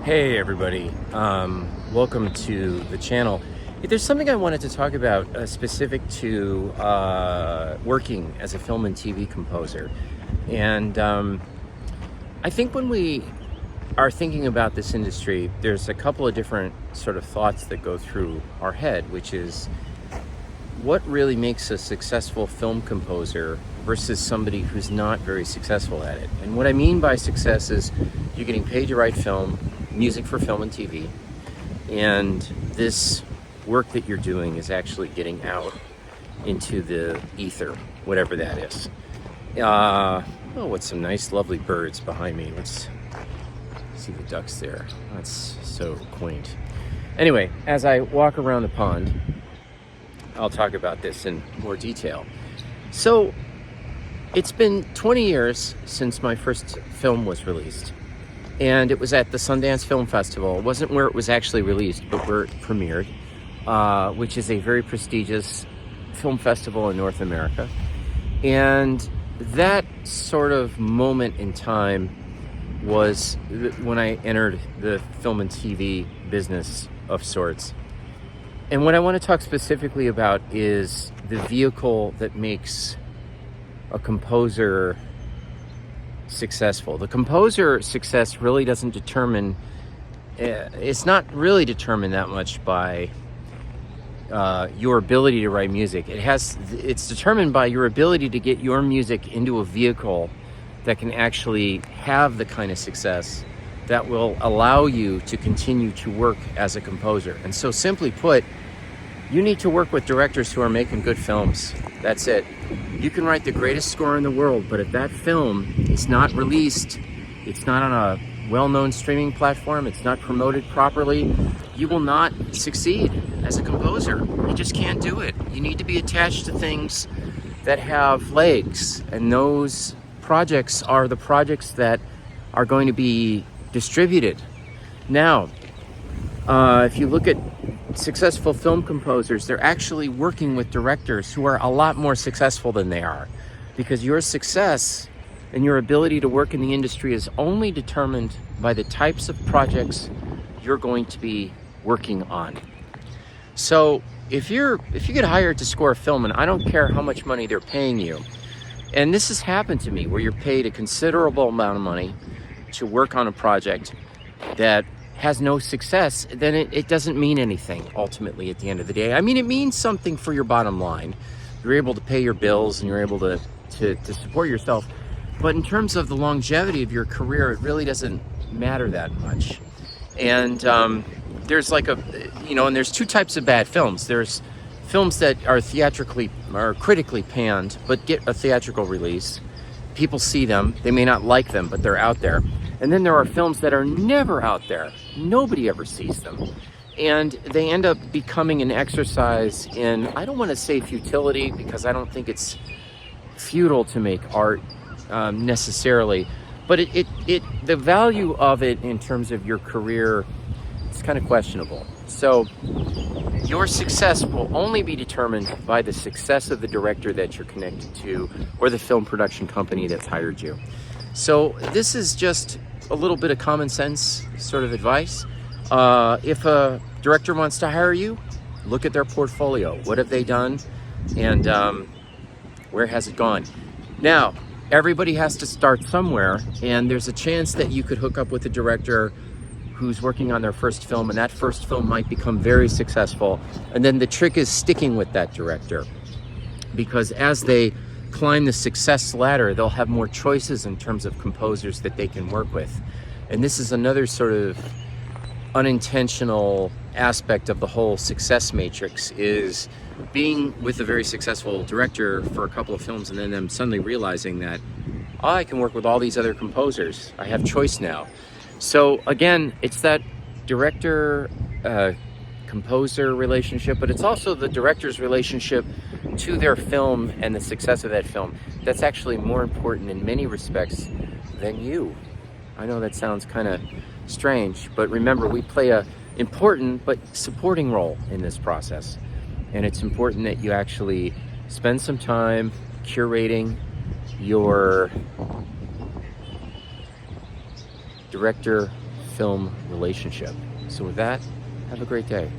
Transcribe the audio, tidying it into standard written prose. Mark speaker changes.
Speaker 1: Hey everybody, welcome to the channel. There's something I wanted to talk about specific to working as a film and TV composer. And I think when we are thinking about this industry, there's a couple of different sort of thoughts that go through our head, which is what really makes a successful film composer versus somebody who's not very successful at it. And what I mean by success is you're getting paid to write film, music for film and TV, and this work that you're doing is actually getting out into the ether, whatever that is. Oh, what's some nice, lovely birds behind me. Let's see the ducks there. That's so quaint. Anyway, as I walk around the pond, I'll talk about this in more detail. So, it's been 20 years since my first film was released. And it was at the Sundance Film Festival. It wasn't where it was actually released, but where it premiered, which is a very prestigious film festival in North America. And that sort of moment in time was when I entered the film and TV business of sorts. And what I want to talk specifically about is the vehicle that makes a composer successful. The composer success really doesn't determine, it's not really determined that much by your ability to write music. It's determined by your ability to get your music into a vehicle that can actually have the kind of success that will allow you to continue to work as a composer. And so simply put, you need to work with directors who are making good films. That's it. You can write the greatest score in the world, but if that film is not released, it's not on a well-known streaming platform, it's not promoted properly, you will not succeed as a composer. You just can't do it. You need to be attached to things that have legs, and those projects are the projects that are going to be distributed. Now, if you look at successful film composers, they're actually working with directors who are a lot more successful than they are, because your success and your ability to work in the industry is only determined by the types of projects you're going to be working on. So if you get hired to score a film, and I don't care how much money they're paying you, and this has happened to me where you're paid a considerable amount of money to work on a project that has no success, then it doesn't mean anything ultimately at the end of the day. I mean, it means something for your bottom line. You're able to pay your bills and you're able to support yourself. But in terms of the longevity of your career, it really doesn't matter that much. And there's and there's two types of bad films. There's films that are critically panned, but get a theatrical release. People see them, they may not like them, but they're out there. And then there are films that are never out there. Nobody ever sees them. And they end up becoming an exercise in, I don't want to say futility, because I don't think it's futile to make art necessarily, but the value of it in terms of your career is kind of questionable. So your success will only be determined by the success of the director that you're connected to or the film production company that's hired you. So this is just a little bit of common sense sort of advice. If a director wants to hire you, look at their portfolio. What have they done? And where has it gone? Now, everybody has to start somewhere, and there's a chance that you could hook up with a director who's working on their first film, and that first film might become very successful. And then the trick is sticking with that director, because as they climb the success ladder, they'll have more choices in terms of composers that they can work with. And this is another sort of unintentional aspect of the whole success matrix, is being with a very successful director for a couple of films and then them suddenly realizing that, oh, I can work with all these other composers. I have choice now. So again, it's that director composer relationship, but it's also the director's relationship to their film and the success of that film that's actually more important in many respects than you. I know that sounds kind of strange, but remember, we play a important but supporting role in this process. And it's important that you actually spend some time curating your director film relationship. So with that, have a great day.